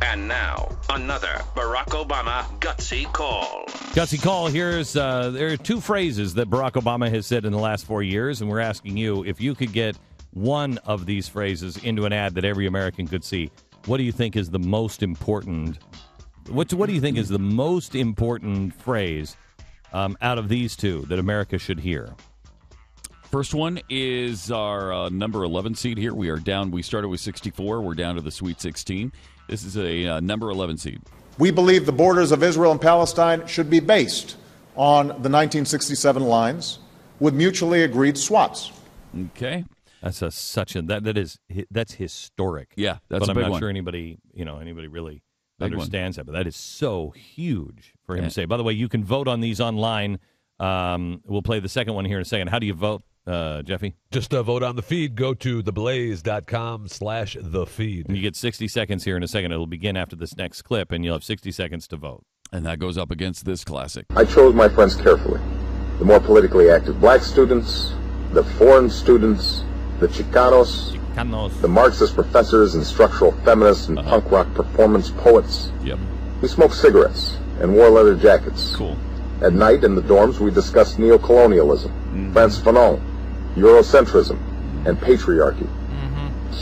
And now, another Barack Obama gutsy call. Gutsy call. There are two phrases that Barack Obama has said in the last 4 years, and we're asking you if you could get one of these phrases into an ad that every American could see. What do you think is the most important? What do you think is the most important phrase out of these two that America should hear? First one is our number 11 seed here. We started with 64. We're down to the Sweet 16. This is a number 11 seed. We believe the borders of Israel and Palestine should be based on the 1967 lines with mutually agreed swaps. Okay. That's that's historic. Yeah, that's but a I'm big not one. sure anybody really Big understands that. But that is so huge for him to say. By the way, you can vote on these online. We'll play the second one here in a second. How do you vote, Jeffy? Just vote on the feed. Go to theblaze.com/thefeed. And you get 60 seconds here in a second. It'll begin after this next clip, and you'll have 60 seconds to vote. And that goes up against this classic. I chose my friends carefully. The more politically active black students, the foreign students, the Chicanos, the Marxist professors and structural feminists and punk rock performance poets. Yep. We smoked cigarettes and wore leather jackets. Cool. At night in the dorms we discussed neocolonialism, Frantz Fanon, Eurocentrism, and patriarchy.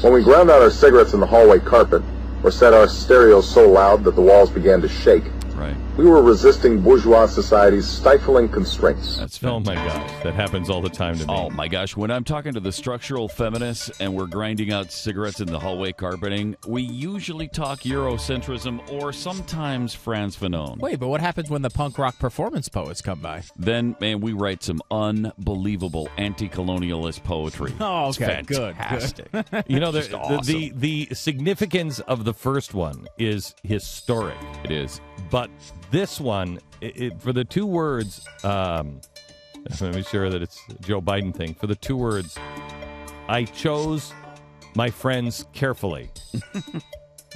When we ground out our cigarettes in the hallway carpet or set our stereos so loud that the walls began to shake, Right. we were resisting bourgeois society's stifling constraints. That's Oh, fantastic. my gosh. That happens all the time to me. Oh, my gosh. When I'm talking to the structural feminists and we're grinding out cigarettes in the hallway carpeting, we usually talk Eurocentrism or sometimes Frantz Fanon. Wait, but what happens when the punk rock performance poets come by? Then, man, we write some unbelievable anti-colonialist poetry. Oh, It's okay, good. fantastic. You know, Just awesome. the significance of the first one is historic. It is. But this one, for the two words, let me sure that it's a Joe Biden thing. For the two words, I chose my friends carefully.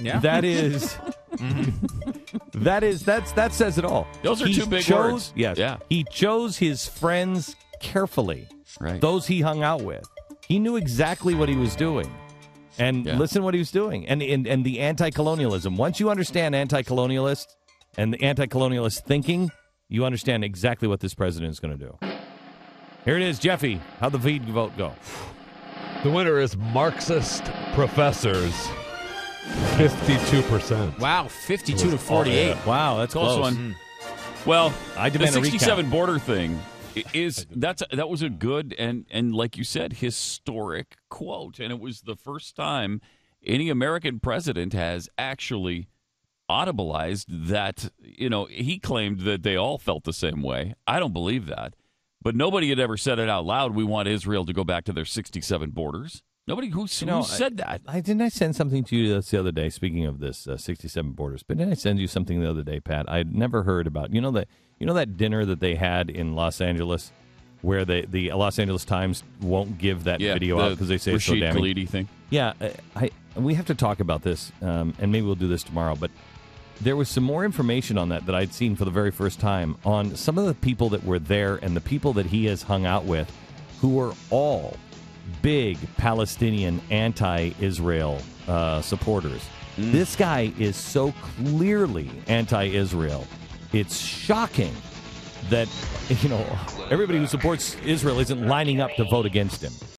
Yeah. That is, that says it all. Those are two big chose, words. Yes. Yeah. He chose his friends carefully. Right. Those he hung out with. He knew exactly what he was doing. And listen to what he was doing. And the anti-colonialism. Once you understand anti-colonialists and the anti-colonialist thinking, you understand exactly what this president is going to do. Here it is, Jeffy. How'd the feed vote go? The winner is Marxist professors. 52%. Wow, 52 to 48. Wow, that's Close close. one. Well, I the demand a 67 recount. border thing that was a good and like you said, historic quote, and it was the first time any American president has actually audibilized that. You know, he claimed that they all felt the same way. I don't believe that, but nobody had ever said it out loud. We want Israel to go back to their 67 borders. Nobody who said that. Didn't I send something to you the other day? Speaking of this 67 borders, but didn't I send you something the other day, Pat? I'd never heard about. You know that dinner that they had in Los Angeles, where the Los Angeles Times won't give that video out because they say it's so Rashid damning. Khalidi thing. Yeah, we have to talk about this, and maybe we'll do this tomorrow. But there was some more information on that I'd seen for the very first time on some of the people that were there and the people that he has hung out with, who were all big Palestinian anti-Israel supporters. This guy is so clearly anti-Israel. It's shocking that everybody who supports Israel isn't lining up to vote against him.